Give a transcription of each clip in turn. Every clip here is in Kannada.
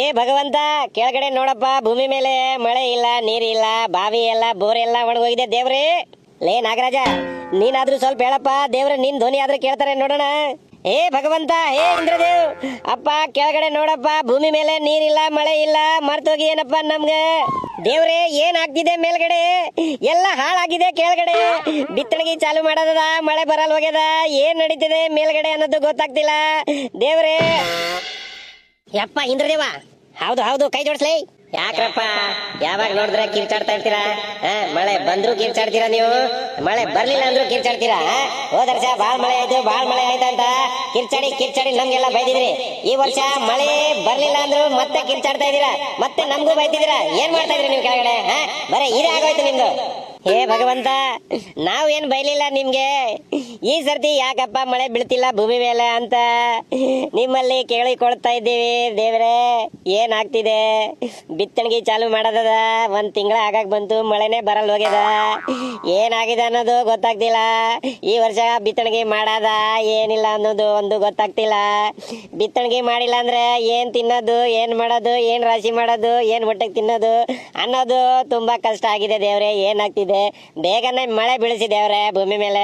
ಏ ಭಗವಂತ, ಕೆಳಗಡೆ ನೋಡಪ್ಪ, ಭೂಮಿ ಮೇಲೆ ಮಳೆ ಇಲ್ಲ, ನೀರಿಲ್ಲ, ಬಾವಿ ಎಲ್ಲ ಬೋರ್ ಎಲ್ಲ ಒಣಗೋಗಿದೆ ದೇವ್ರೇ. ಲೇ ನಾಗರಾಜ, ನೀನಾದ್ರೂ ಸ್ವಲ್ಪ ಹೇಳಪ್ಪ ದೇವ್ರ, ನಿನ್ ಧ್ವನಿ ಆದ್ರೂ ಕೇಳ್ತಾರೆ ನೋಡೋಣ. ಏ ಭಗವಂತ, ಹೇ ಇಂದ್ರದೇವ್ ಅಪ್ಪ, ಕೆಳಗಡೆ ನೋಡಪ್ಪ, ಭೂಮಿ ಮೇಲೆ ನೀರಿಲ್ಲ, ಮಳೆ ಇಲ್ಲ, ಮರ್ತೋಗಿ ಏನಪ್ಪ ನಮ್ಗೆ. ದೇವ್ರೆ, ಏನ್ ಆಗ್ತಿದೆ ಮೇಲ್ಗಡೆ? ಎಲ್ಲ ಹಾಳಾಗಿದೆ ಕೆಳಗಡೆ. ಬಿತ್ತಣಿಗೆ ಚಾಲು ಮಾಡೋದದ, ಮಳೆ ಬರಲ್ ಹೋಗ್ಯದ, ಏನ್ ನಡೀತಿದೆ ಮೇಲ್ಗಡೆ ಅನ್ನೋದು ಗೊತ್ತಾಗ್ತಿಲ್ಲ ದೇವ್ರೆ. ಯಪ್ಪ ಇಂದ್ರದೇವ, ಹೌದು ಹೌದು, ಕೈ ಜೋಡಿಸ್ಲಿ. ಯಾಕ್ರಪ್ಪ ಯಾವಾಗ ನೋಡಿದ್ರೆ ಕಿರ್ಚಾಡ್ತಾ ಇರ್ತೀರಾ? ಮಳೆ ಬಂದ್ರು ಕಿರ್ಚಾಡ್ತೀರಾ ನೀವು, ಮಳೆ ಬರ್ಲಿಲ್ಲ ಅಂದ್ರು ಕಿರ್ಚಾಡ್ತೀರಾ? ಹೋದ ವರ್ಷ ಬಾಳ್ ಮಳೆ ಆಯ್ತು, ಬಾಳ್ ಮಳೆ ಆಯ್ತು ಅಂತ ಕಿರ್ಚಾಡಿ ಕಿರ್ಚಾಡಿ ನಮ್ಗೆಲ್ಲ ಬೈದಿದ್ರಿ. ಈ ವರ್ಷ ಮಳೆ ಬರ್ಲಿಲ್ಲ ಅಂದ್ರು ಮತ್ತೆ ಕಿರ್ಚಾಡ್ತಾ ಇದೀರಾ, ಮತ್ತೆ ನಮ್ಗೂ ಬೈತಿದ್ದೀರಾ. ಏನ್ ಮಾಡ್ತಾ ಇದ್ರಿ ನೀವು ಕೆಳಗಡೆ? ಬರೀ ಇದೇ ಆಗೋಯ್ತು ನಿಮ್ದು. ಹೇ ಭಗವಂತ, ನಾವ್ ಏನ್ ಬೈಲಿಲ್ಲ ನಿಮ್ಗೆ. ಈ ಸರ್ತಿ ಯಾಕಪ್ಪ ಮಳೆ ಬೀಳ್ತಿಲ್ಲ ಭೂಮಿ ಮೇಲೆ ಅಂತ ನಿಮ್ಮಲ್ಲಿ ಕೇಳಿಕೊಳ್ತಾ ಇದ್ದೀವಿ ದೇವ್ರೆ. ಏನ್ ಆಗ್ತಿದೆ? ಬಿತ್ತಣಿಗೆ ಚಾಲು ಮಾಡೋದದ, 1 ತಿಂಗಳ ಆಗಾಕ್ ಬಂತು, ಮಳೆನೆ ಬರಲ್ ಹೋಗ್ಯದ. ಏನಾಗಿದೆ ಅನ್ನೋದು ಗೊತ್ತಾಗ್ತಿಲ್ಲ. ಈ ವರ್ಷ ಬಿತ್ತಣಿಗೆ ಮಾಡದ ಏನಿಲ್ಲ ಅನ್ನೋದು ಒಂದು ಗೊತ್ತಾಗ್ತಿಲ್ಲ. ಬಿತ್ತಣಿಗೆ ಮಾಡಿಲ್ಲ ಅಂದ್ರೆ ಏನ್ ತಿನ್ನೋದು, ಏನ್ ಮಾಡೋದು, ಏನ್ ರಾಶಿ ಮಾಡೋದು, ಏನ್ ಹೊಟ್ಟೆಗೆ ತಿನ್ನೋದು ಅನ್ನೋದು ತುಂಬಾ ಕಷ್ಟ ಆಗಿದೆ ದೇವ್ರೆ. ಏನಾಗ್ತಿದೆ? ಬೇಗನೆ ಮಳೆ ಬೀಳಿಸಿ ದೇವ್ರೆ ಭೂಮಿ ಮೇಲೆ.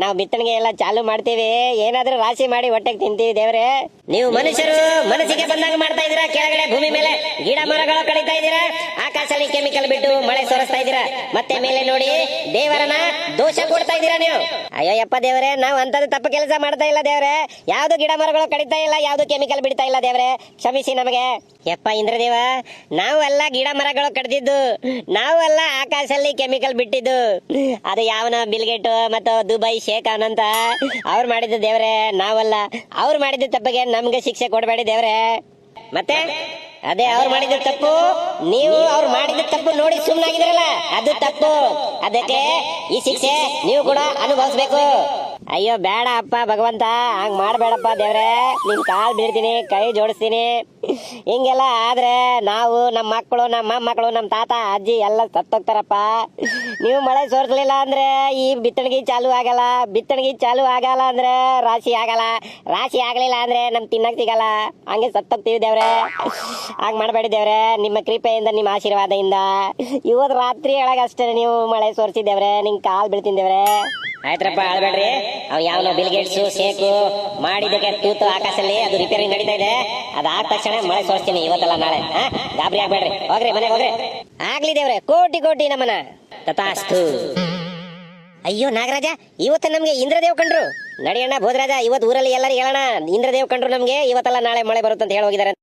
ನಾವು ಬಿತ್ತಣಿಗೆ ಎಲ್ಲ ಚಾಲು ಮಾಡ್ತೀವಿ, ಏನಾದ್ರೂ ರಾಶಿ ಮಾಡಿ ಹೊಟ್ಟೆಗೆ ತಿಂತೀವಿ ದೇವ್ರೆ. ನೀವು ಮನುಷ್ಯರು ಮನಸ್ಸಿಗೆ ಬಂದಾಗ ಮಾಡ್ತಾ ಇದೀರಾ. ಕೆಳಗಡೆ ಭೂಮಿ ಮೇಲೆ ಗಿಡ ಮರಗಳು ಕಡಿತಾ ಇದೀರಾ, ಆಕಾಶದಲ್ಲಿ ಕೆಮಿಕಲ್ ಬಿಟ್ಟು ಮಳೆ ಸೋರಿಸ್ತಾ ಇದೀರಾ, ಮತ್ತೆ ಮೇಲೆ ನೋಡಿ ದೇವರನ್ನ ದೋಷ ಕೊಡ್ತಾ ಇದೀರಾ ನೀವು. ಅಯ್ಯೋಯಪ್ಪ ದೇವ್ರೆ, ನಾವು ಅಂತದ್ದು ತಪ್ಪು ಕೆಲಸ ಮಾಡ್ತಾ ಇಲ್ಲ ದೇವ್ರೆ. ಯಾವ್ದು ಗಿಡ ಮರಗಳು ಕಡಿತಾ ಇಲ್ಲ, ಯಾವ್ದು ಕೆಮಿಕಲ್ ಬಿಡ್ತಾ ಇಲ್ಲ ದೇವ್ರೆ, ಕ್ಷಮಿಸಿ ನಮಗೆ. ಯಪ್ಪ ಇಂದ್ರದೇವ, ನಾವು ಎಲ್ಲ ಗಿಡ ಮರಗಳು ಕಡ್ದಿದ್ದು, ನಾವು ಎಲ್ಲ ಆಕಾಶದಲ್ಲಿ ಕೆಮಿಕಲ್ ಬಿಟ್ಟಿದ್ದು. ಅದು ಯಾವನ ಬಿಲ್ಗೇಟ್ ಮತ್ತು ದುಬೈ ಶೇಖ್ ಅವನಂತ ಅವ್ರು ಮಾಡಿದ್ದು ದೇವ್ರೆ, ನಾವಲ್ಲ. ಅವ್ರು ಮಾಡಿದ ತಪ್ಪಿಗೆ ನಮ್ಗೆ ಶಿಕ್ಷೆ ಕೊಡಬೇಡಿ ದೇವ್ರೆ. ಮತ್ತೆ ಅದೇ ಅವ್ರು ಮಾಡಿದ ತಪ್ಪು, ನೀವು ಅವ್ರು ಮಾಡಿದ ತಪ್ಪು ನೋಡಿ ಸುಮ್ಮನಾಗಿದ್ರಲ್ಲ, ಅದು ತಪ್ಪು. ಅದಕ್ಕೆ ಈ ಶಿಕ್ಷೆ ನೀವು ಕೂಡ ಅನುಭವಿಸ್ಬೇಕು. ಅಯ್ಯೋ ಬೇಡ ಅಪ್ಪ ಭಗವಂತ, ಹಂಗ್ ಮಾಡ್ಬೇಡಪ್ಪ ದೇವ್ರೆ. ನಿನ್ ಕಾಲ್ ಬೀಳ್ತೀನಿ, ಕೈ ಜೋಡಿಸ್ತೀನಿ. ಹಿಂಗೆಲ್ಲ ಆದ್ರೆ ನಾವು, ನಮ್ಮ ಮಕ್ಕಳು, ನಮ್ಮ ಮೊಮ್ಮಕ್ಕಳು, ನಮ್ಮ ತಾತ ಅಜ್ಜಿ ಎಲ್ಲ ಸತ್ತೋಗ್ತಾರಪ್ಪ. ನೀವು ಮಳೆ ಸೋರ್ಸ್ಲಿಲ್ಲ ಅಂದ್ರೆ ಈ ಬಿತ್ತಣಿಗೆ ಚಾಲು ಆಗಲ್ಲ, ಬಿತ್ತಣಿಗೆ ಚಾಲು ಆಗಲ್ಲ ಅಂದ್ರೆ ರಾಶಿ ಆಗಲ್ಲ, ರಾಶಿ ಆಗ್ಲಿಲ್ಲ ಅಂದ್ರೆ ನಮ್ ತಿನ್ನಕ್ ಸಿಗಲ್ಲ, ಹಂಗೆ ಸತ್ತೋಗ್ತೀವಿ ದೇವ್ರೆ. ಹಂಗ್ ಮಾಡ್ಬೇಡಿ ದೇವ್ರೆ, ನಿಮ್ಮ ಕೃಪೆಯಿಂದ, ನಿಮ್ಮ ಆಶೀರ್ವಾದದಿಂದ ಇವತ್ತು ರಾತ್ರಿ ಒಳಗಷ್ಟೇ ನೀವು ಮಳೆ ಸೋರ್ಸಿದೇವ್ರೆ. ನಿಂಗೆ ಕಾಲ್ ಬೀಳ್ತೀನಿ ದೇವ್ರೆ. ಆಯ್ತ್ರಪ್ಪ, ಆಳ್ಬೇಡ್ರಿ. ಅವ್ ಯಾವನೋ ಬಿಲ್ಗೇಟ್ಸು ಶೇಕು ಮಾಡಿದಕ್ಕೆ ತೂತು ಆಕಾಶದಲ್ಲಿ ಅದು ರಿಪೇರಿ ನಡೀತಾ ಇದೆ. ಅದಾದ ತಕ್ಷಣ ಮಳೆ ಸೋರಿಸ್ತೀನಿ, ಇವತ್ತಲ್ಲ ನಾಳೆ. ಗಾಬರಿ ಆಗ್ಬೇಡ್ರಿ, ಹೋಗ್ರಿ ಮನೆಗೆ ಹೋಗ್ರಿ. ಆಗ್ಲಿ ದೇವ್ರೆ, ಕೋಟಿ ಕೋಟಿ ನಮನ. ತಥಾಸ್ತು. ಅಯ್ಯೋ ನಾಗರಾಜ, ಇವತ್ತು ನಮ್ಗೆ ಇಂದ್ರದೇವ್ ಕಂಡ್ರು. ನಡಿಯಣ್ಣ ಭೋಜರಾಜ, ಇವತ್ತು ಊರಲ್ಲಿ ಎಲ್ಲರಿಗೂ ಹೇಳೋಣ, ಇಂದ್ರದೇವ್ ಕಂಡ್ರು ನಮ್ಗೆ ಇವತ್ತಲ್ಲ ನಾಳೆ ಮಳೆ ಬರುತ್ತಂತ ಹೇಳಿ ಹೋಗಿದ್ದಾರೆ.